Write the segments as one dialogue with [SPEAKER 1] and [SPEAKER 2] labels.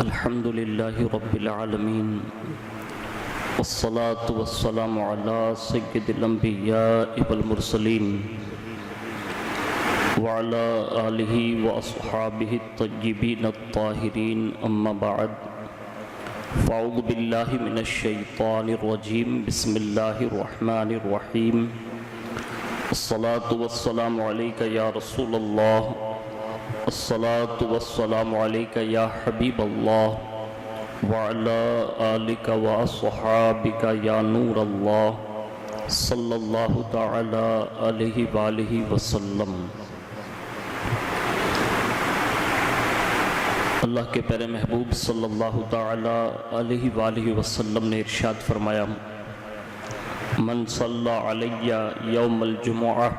[SPEAKER 1] الحمد لله رب العالمين والصلاة والسلام على سيد الأنبياء والمرسلين وعلى آله وأصحابه الطيبين الطاهرين أما بعد فأعوذ بالله من الشيطان الرجيم بسم الله الرحمن الرحيم الصلاة والسلام عليك يا رسول الله الصلاة والسلام عليك يا حبيب الله وعلى آلك وأصحابك يا نور الله صلى الله تعالى عليه وآله وسلم۔ اللہ کے پیارے محبوب صلی اللہ تعالی علیہ وآلہ وسلم نے ارشاد فرمایا، من صلی علی یوم الجمعہ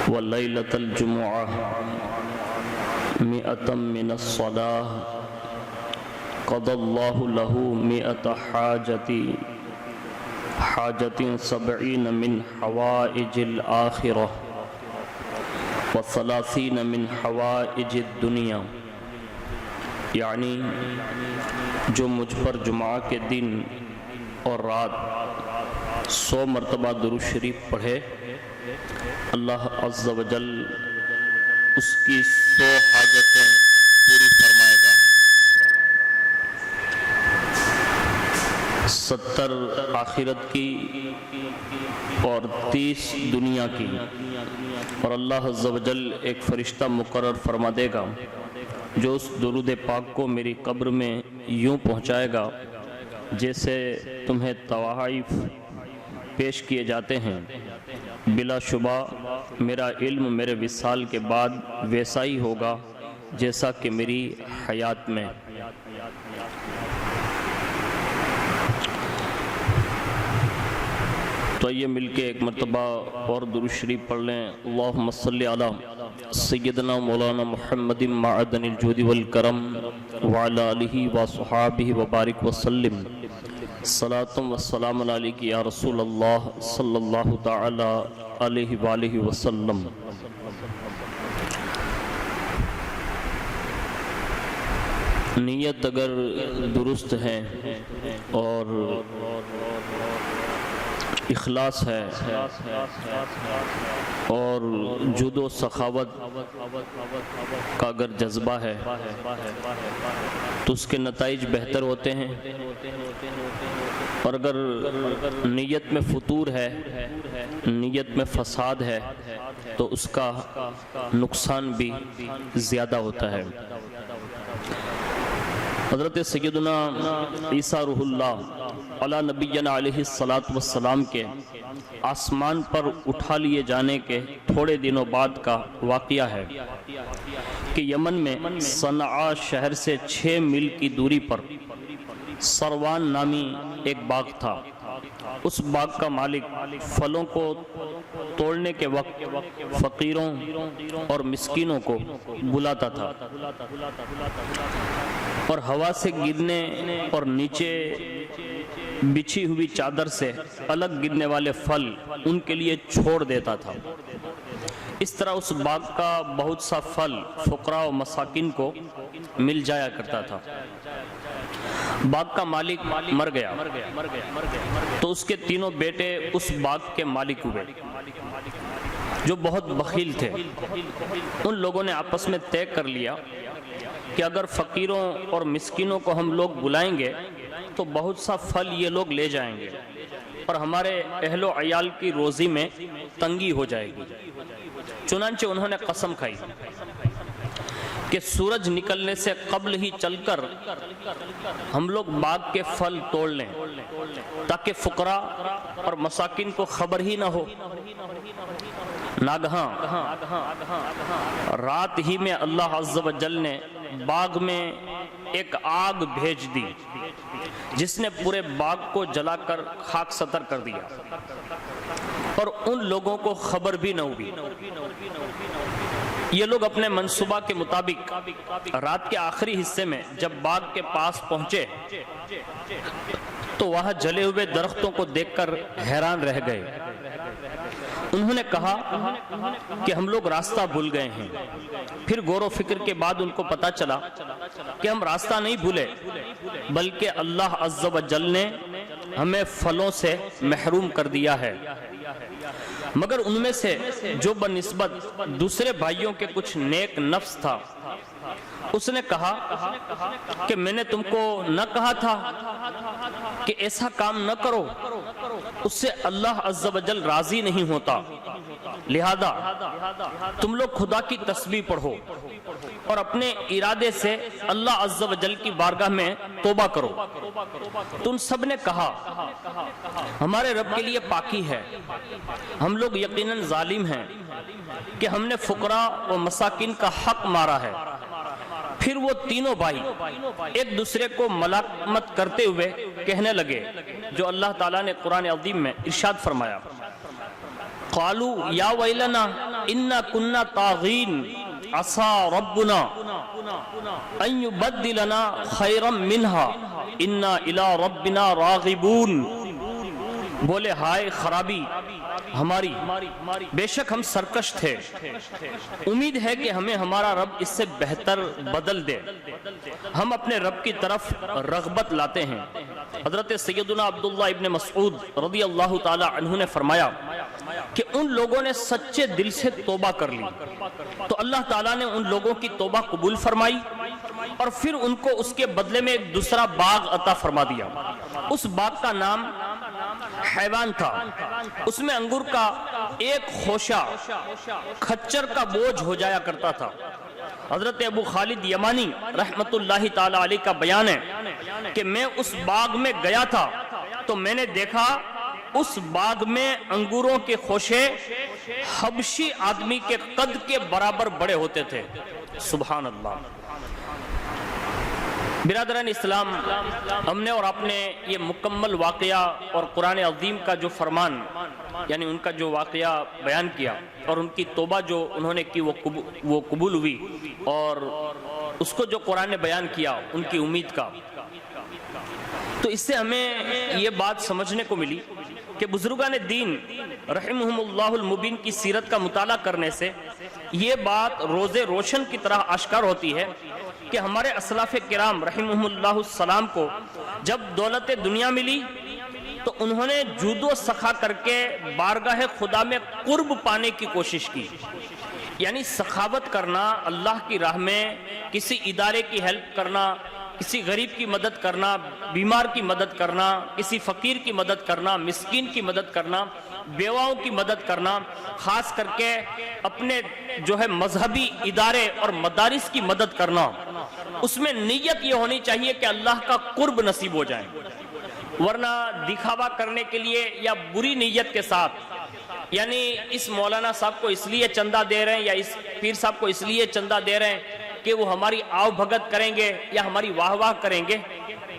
[SPEAKER 1] ولیلۃ الجمعہ مئۃ من الصلاۃ قضى اللہ لہ مئۃ حاجۃ سبعین من حوائج الآخرہ وثلاثین من حوائج الدنیا، یعنی جو مجھ پر جمعہ کے دن اور رات 100 مرتبہ درود شریف پڑھے، اللہ عز و جل اس کی 100 حاجتیں پوری فرمائے گا، 70 آخرت کی اور 30 دنیا کی، اور اللہ عز و جل ایک فرشتہ مقرر فرما دے گا جو اس درود پاک کو میری قبر میں یوں پہنچائے گا جیسے تمہیں تحائف پیش کیے جاتے ہیں۔ بلا شبہ میرا علم میرے وصال کے بعد ویسا ہی ہوگا جیسا کہ میری حیات میں۔ تو یہ مل کے ایک مرتبہ اور درود شریف پڑھ لیں۔ اللہم صلی علی سیدنا مولانا محمد معدن الجود والکرم وعلی آلہ وصحابہ وبارک وسلم، صلاۃ و سلام علیک یا رسول اللہ صلی اللہ تعالی علیہ وآلہ وسلم۔ نیت اگر درست ہے اور اخلاص ہے اور جود و سخاوت کا اگر جذبہ ہے تو اس کے نتائج بہتر ہوتے ہیں، اور اگر نیت میں فتور ہے، نیت میں فساد ہے تو اس کا نقصان بھی زیادہ ہوتا ہے۔ حضرت سیدنا عیسیٰ روح اللہ علی نبینا علیہ السلام کے آسمان پر اٹھا لیے جانے کے تھوڑے دنوں بعد کا واقعہ ہے کہ یمن میں صنعاء شہر سے 6 میل کی دوری پر سروان نامی ایک باغ تھا۔ اس باغ کا مالک پھلوں کو توڑنے کے وقت فقیروں اور مسکینوں کو بلاتا تھا، اور ہوا سے گرنے اور نیچے بچھی ہوئی چادر سے الگ گرنے والے پھل ان کے لیے چھوڑ دیتا تھا۔ اس طرح اس باغ کا بہت سا پھل فقراء و مساکین کو مل جایا کرتا تھا۔ باغ کا مالک مر گیا تو اس کے تینوں بیٹے اس باغ کے مالک ہوئے جو بہت بخیل تھے۔ ان لوگوں نے آپس میں طے کر لیا کہ اگر فقیروں اور مسکینوں کو ہم لوگ بلائیں گے تو بہت سا پھل یہ لوگ لے جائیں گے اور ہمارے اہل و عیال کی روزی میں تنگی ہو جائے گی۔ چنانچہ انہوں نے قسم کھائی کہ سورج نکلنے سے قبل ہی چل کر ہم لوگ باغ کے پھل توڑ لیں تاکہ فقراء اور مساکین کو خبر ہی نہ ہو۔ ناگہاں رات ہی میں اللہ عز و جل نے باغ میں ایک آگ بھیج دی جس نے پورے باغ کو جلا کر خاک ستر کر دیا، اور ان لوگوں کو خبر بھی نہ ہوئی۔ یہ لوگ اپنے منصوبہ کے مطابق رات کے آخری حصے میں جب باغ کے پاس پہنچے تو وہاں جلے ہوئے درختوں کو دیکھ کر حیران رہ گئے۔ انہوں نے کہا کہ ہم لوگ راستہ بھول گئے ہیں۔ پھر غور و فکر کے بعد ان کو پتا چلا کہ ہم راستہ نہیں بھولے، بلکہ اللہ عز و جل نے ہمیں پھلوں سے محروم کر دیا ہے۔ مگر ان میں سے جو بنسبت دوسرے بھائیوں کے کچھ نیک نفس تھا، اس نے کہا کہ میں نے تم کو نہ کہا تھا کہ ایسا کام نہ کرو، اس سے اللہ عز و جل راضی نہیں ہوتا، لہذا تم لوگ خدا کی تسبیح پڑھو اور اپنے ارادے سے اللہ عز و جل کی بارگاہ میں توبہ کرو۔ تو ان سب نے کہا ہمارے رب کے لیے پاکی ہے، ہم لوگ یقیناً ظالم ہیں کہ ہم نے فقراء و مساکین کا حق مارا ہے۔ پھر وہ تینوں بھائی ایک دوسرے کو ملامت کرتے ہوئے کہنے لگے جو اللہ تعالیٰ نے قرآن عظیم میں ارشاد فرمایا، قالوا یا ویلنا انا کنا طاغین عسى ربنا ان يبدلنا خیرا منها انا الى ربنا راغبون۔ بولے ہائے خرابی ہماری، بے شک ہم سرکش تھے، امید ہے کہ ہمیں ہمارا رب اس سے بہتر بدل دے، ہم اپنے رب کی طرف رغبت لاتے ہیں۔ حضرت سیدنا عبداللہ ابن مسعود رضی اللہ تعالی عنہ نے فرمایا کہ ان لوگوں نے سچے دل سے توبہ کر لی تو اللہ تعالیٰ نے ان لوگوں کی توبہ قبول فرمائی اور پھر ان کو اس کے بدلے میں ایک دوسرا باغ عطا فرما دیا۔ اس باغ کا نام حیوان تھا، اس میں انگور کا ایک خوشہ کھچر کا بوجھ ہو جایا کرتا تھا۔ حضرت ابو خالد یمانی رحمت اللہ تعالی علیہ کا بیان ہے کہ میں اس باغ میں گیا تھا تو میں نے دیکھا اس باغ میں انگوروں کے خوشے حبشی آدمی کے قد کے برابر بڑے ہوتے تھے۔ سبحان اللہ۔ برادران اسلام، ہم نے اور آپ نے یہ مکمل واقعہ اور قرآن عظیم کا جو فرمان، یعنی ان کا جو واقعہ بیان کیا اور ان کی توبہ جو انہوں نے کی وہ قبول ہوئی، اور اس کو جو قرآن نے بیان کیا ان کی امید کا، تو اس سے ہمیں یہ بات سمجھنے کو ملی کہ بزرگان دین رحمہم اللہ المبین کی سیرت کا مطالعہ کرنے سے یہ بات روز روشن کی طرح آشکار ہوتی ہے کہ ہمارے اسلاف کرام رحمہم اللہ السلام کو جب دولت دنیا ملی تو انہوں نے جود و سخا کر کے بارگاہ خدا میں قرب پانے کی کوشش کی، یعنی سخاوت کرنا، اللہ کی راہ میں کسی ادارے کی ہیلپ کرنا، کسی غریب کی مدد کرنا، بیمار کی مدد کرنا، کسی فقیر کی مدد کرنا، مسکین کی مدد کرنا، بیواؤں کی مدد کرنا، خاص کر کے اپنے جو ہے مذہبی ادارے اور مدارس کی مدد کرنا، اس میں نیت یہ ہونی چاہیے کہ اللہ کا قرب نصیب ہو جائے، ورنہ دکھاوا کرنے کے لیے یا بری نیت کے ساتھ، یعنی اس مولانا صاحب کو اس لیے چندہ دے رہے ہیں یا اس پیر صاحب کو اس لیے چندہ دے رہے ہیں کہ وہ ہماری آؤ بھگت کریں گے یا ہماری واہ واہ کریں گے،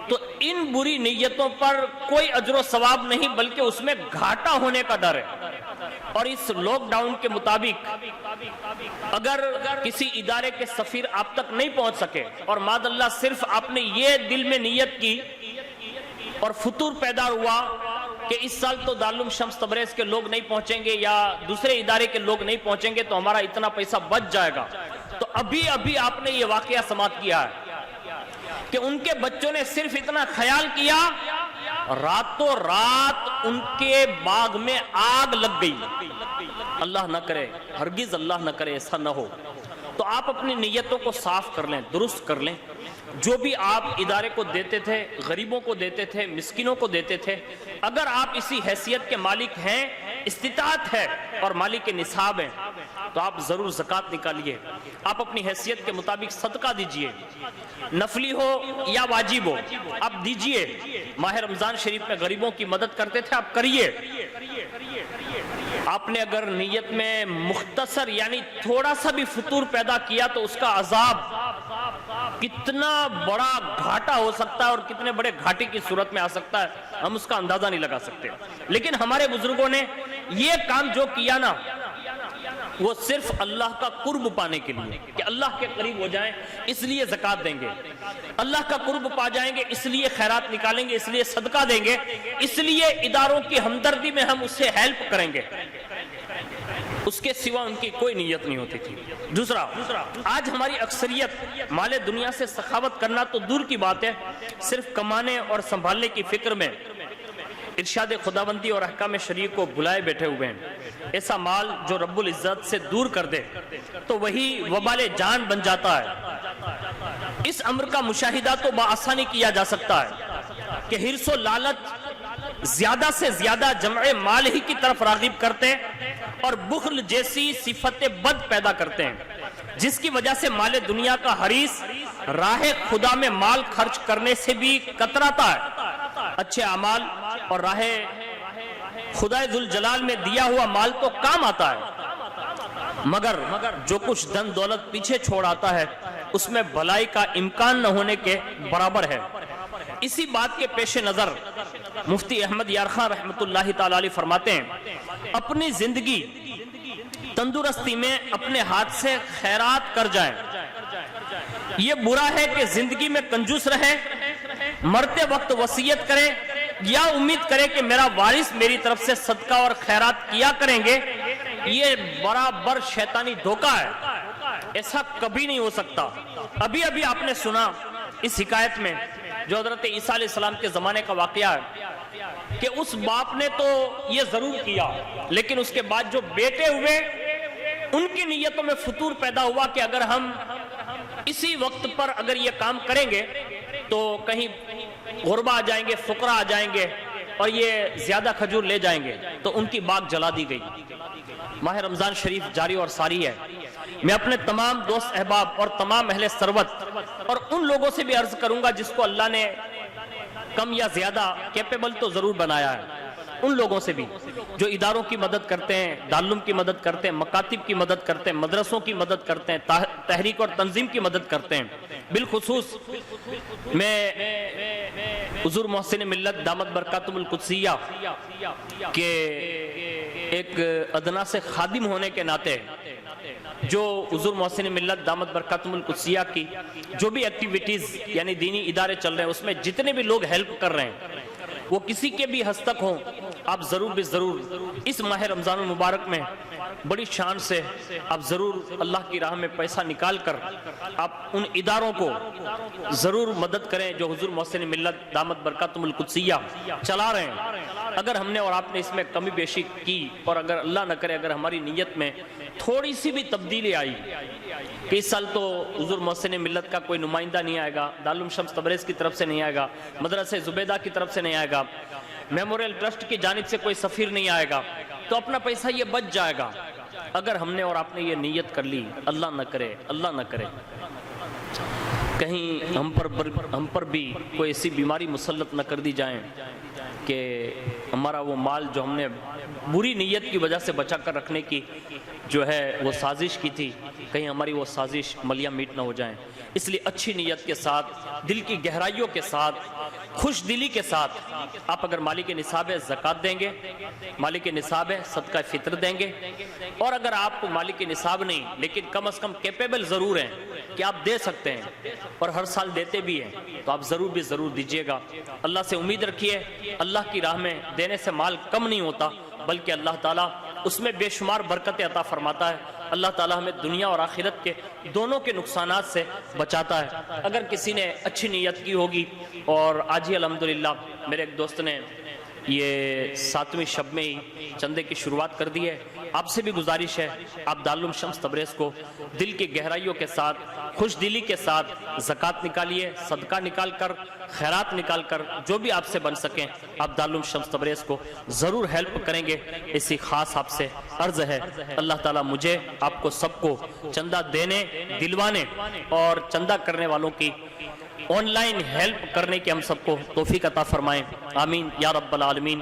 [SPEAKER 1] تو ان بری نیتوں پر کوئی اجر و ثواب نہیں بلکہ اس میں گھاٹا ہونے کا ڈر ہے۔ اور اس لاک ڈاؤن کے مطابق اگر کسی ادارے کے سفیر آپ تک نہیں پہنچ سکے اور معاذ اللہ صرف آپ نے یہ دل میں نیت کی اور فطور پیدا ہوا کہ اس سال تو دارالعلوم شمس تبریز کے لوگ نہیں پہنچیں گے یا دوسرے ادارے کے لوگ نہیں پہنچیں گے تو ہمارا اتنا پیسہ بچ جائے گا، تو ابھی آپ نے یہ واقعہ سماعت کیا ہے کہ ان کے بچوں نے صرف اتنا خیال کیا، راتوں رات ان کے باغ میں آگ لگ گئی۔ اللہ نہ کرے، ہرگز اللہ نہ کرے ایسا نہ ہو۔ تو آپ اپنی نیتوں کو صاف کر لیں، درست کر لیں۔ جو بھی آپ ادارے کو دیتے تھے، غریبوں کو دیتے تھے، مسکینوں کو دیتے تھے، اگر آپ اسی حیثیت کے مالک ہیں، استطاعت ہے اور مالک نصاب ہیں، تو آپ ضرور زکوٰۃ نکالیے، آپ اپنی حیثیت کے مطابق صدقہ دیجئے، نفلی ہو یا واجب ہو آپ دیجئے۔ ماہ رمضان شریف میں غریبوں کی مدد کرتے تھے، آپ کریے۔ آپ نے اگر نیت میں مختصر یعنی تھوڑا سا بھی فطور پیدا کیا تو اس کا عذاب کتنا بڑا گھاٹا ہو سکتا ہے اور کتنے بڑے گھاٹے کی صورت میں آ سکتا ہے، ہم اس کا اندازہ نہیں لگا سکتے۔ لیکن ہمارے بزرگوں نے یہ کام جو کیا نا، وہ صرف اللہ کا قرب پانے کے لیے، کہ اللہ کے قریب ہو جائیں اس لیے زکوٰۃ دیں گے، اللہ کا قرب پا جائیں گے اس لیے خیرات نکالیں گے، اس لیے صدقہ دیں گے، اس لیے اداروں کی ہمدردی میں ہم اس سے ہیلپ کریں گے۔ اس کے سوا ان کی کوئی نیت نہیں ہوتی تھی۔ دوسرا، آج ہماری اکثریت مال دنیا سے سخاوت کرنا تو دور کی بات ہے، صرف کمانے اور سنبھالنے کی فکر میں ارشاد خداوندی اور احکام شرعی کو بھلائے بیٹھے ہوئے ہیں۔ ایسا مال جو رب العزت سے دور کر دے تو وہی وبال جان بن جاتا ہے۔ اس امر کا مشاہدہ تو بآسانی کیا جا سکتا ہے کہ حرص و لالچ زیادہ سے زیادہ جمع مال ہی کی طرف راغب کرتے ہیں اور بخل جیسی صفت بد پیدا کرتے ہیں، جس کی وجہ سے مال دنیا کا حریص راہ خدا میں مال خرچ کرنے سے بھی کتراتا ہے۔ اچھے اعمال اور راہ خدا ذوالجلال میں دیا ہوا مال تو کام آتا ہے، مگر جو کچھ دن دولت پیچھے چھوڑ آتا ہے اس میں بھلائی کا امکان نہ ہونے کے برابر ہے۔ اسی بات کے پیش نظر مفتی احمد یار خان رحمت اللہ تعالی علیہ فرماتے ہیں، اپنی زندگی تندرستی میں اپنے ہاتھ سے خیرات کر جائیں۔ یہ برا ہے کہ زندگی میں کنجوس رہے، مرتے وقت وصیت کرے یا امید کرے کہ میرا وارث میری طرف سے صدقہ اور خیرات کیا کریں گے۔ یہ برابر شیطانی دھوکہ ہے، ایسا کبھی نہیں ہو سکتا۔ ابھی آپ نے سنا اس حکایت میں جو حضرت عیسیٰ علیہ السلام کے زمانے کا واقعہ ہے کہ اس باپ نے تو یہ ضرور کیا، لیکن اس کے بعد جو بیٹے ہوئے ان کی نیتوں میں فطور پیدا ہوا کہ اگر ہم اسی وقت پر اگر یہ کام کریں گے تو کہیں غربا آ جائیں گے، فقراء آ جائیں گے اور یہ زیادہ کھجور لے جائیں گے، تو ان کی باغ جلا دی گئی۔ ماہ رمضان شریف جاری اور ساری ہے، میں اپنے تمام دوست احباب اور تمام اہل ثروت اور ان لوگوں سے بھی عرض کروں گا جس کو اللہ نے کم یا زیادہ کیپیبل تو ضرور بنایا ہے، ان لوگوں سے بھی جو اداروں کی مدد کرتے ہیں، دارالعلوم کی مدد کرتے ہیں، مکاتب کی مدد کرتے ہیں، مدرسوں کی مدد کرتے ہیں، تحریک اور تنظیم کی مدد کرتے ہیں۔ بالخصوص میں حضور محسن ملت دامت برکاتہم القدسیہ کے ایک ادنا سے خادم ہونے کے ناطے جو حضور محسن ملت دامت برکاتہم القدسیہ کی جو بھی ایکٹیویٹیز یعنی دینی ادارے چل رہے ہیں اس میں جتنے بھی لوگ ہیلپ کر رہے ہیں وہ کسی کے بھی ہستک ہوں، آپ ضرور بھی ضرور اس ماہ رمضان المبارک میں بڑی شان سے آپ ضرور اللہ کی راہ میں پیسہ نکال کر آپ ان اداروں کو ضرور مدد کریں جو حضور محسن ملت دامت برکاتہم القدسیہ چلا رہے ہیں۔ اگر ہم نے اور آپ نے اس میں کمی بیشی کی اور اگر اللہ نہ کرے اگر ہماری نیت میں تھوڑی سی بھی تبدیلی آئی کہ اس سال تو حضور محسن ملت کا کوئی نمائندہ نہیں آئے گا، دارالعلوم شمس تبریز کی طرف سے نہیں آئے گا، مدرسہ زبیدہ کی طرف سے نہیں آئے گا، میموریل ٹرسٹ کی جانب سے کوئی سفیر نہیں آئے گا، تو اپنا پیسہ یہ بچ جائے گا۔ اگر ہم نے اور آپ نے یہ نیت کر لی، اللہ نہ کرے کہیں ہم پر بھی کوئی ایسی بیماری مسلط نہ کر دی جائیں کہ ہمارا وہ مال جو ہم نے بری نیت کی وجہ سے بچا کر رکھنے کی جو ہے وہ سازش کی تھی، کہیں ہماری وہ سازش ملیاں میٹ نہ ہو جائیں۔ اس لیے اچھی نیت کے ساتھ، دل کی گہرائیوں کے ساتھ، خوش دلی کے ساتھ آپ اگر مالک نصاب ہے زکوٰۃ دیں گے، مالک نصاب ہے صدقہ فطر دیں گے، اور اگر آپ کو مالک نصاب نہیں لیکن کم از کم کیپیبل ضرور ہیں کہ آپ دے سکتے ہیں اور ہر سال دیتے بھی ہیں تو آپ ضرور بھی ضرور دیجئے گا۔ اللہ سے امید رکھیے، اللہ کی راہ میں دینے سے مال کم نہیں ہوتا بلکہ اللہ تعالیٰ اس میں بے شمار برکت عطا فرماتا ہے۔ اللہ تعالیٰ ہمیں دنیا اور آخرت کے دونوں کے نقصانات سے بچاتا ہے۔ اگر کسی نے اچھی نیت کی ہوگی اور آج ہی الحمدللہ میرے ایک دوست نے یہ 7ویں شب میں ہی چندے کی شروعات کر دی ہے، آپ سے بھی گزارش ہے آپ دارالعلوم شمس تبریز کو دل کی گہرائیوں کے ساتھ، خوش دلی کے ساتھ زکوٰۃ نکالیے، صدقہ نکال کر، خیرات نکال کر، جو بھی آپ سے بن سکیں آپ دارالعلوم شمس تبریز کو ضرور ہیلپ کریں گے، اسی خاص آپ سے عرض ہے۔ اللہ تعالیٰ مجھے، آپ کو، سب کو چندہ دینے، دلوانے اور چندہ کرنے والوں کی آن لائن ہیلپ کرنے کی ہم سب کو توفیق عطا فرمائیں، آمین یا رب العالمین۔